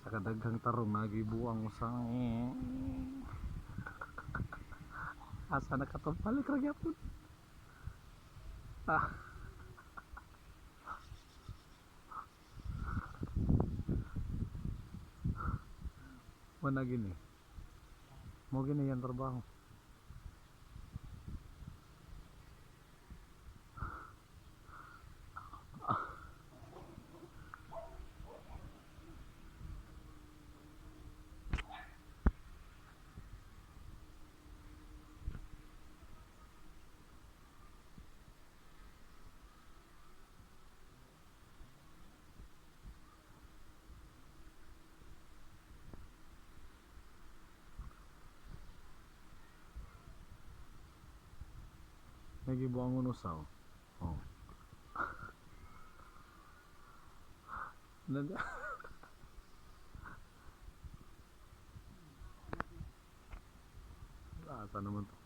sa kadaghang tarong nagibuang usang asa nakatupalik ra gyapon. Ah, wala gini. Mo gini yan trabaho. Nagibuang unusaw. Oh. Asa naman to?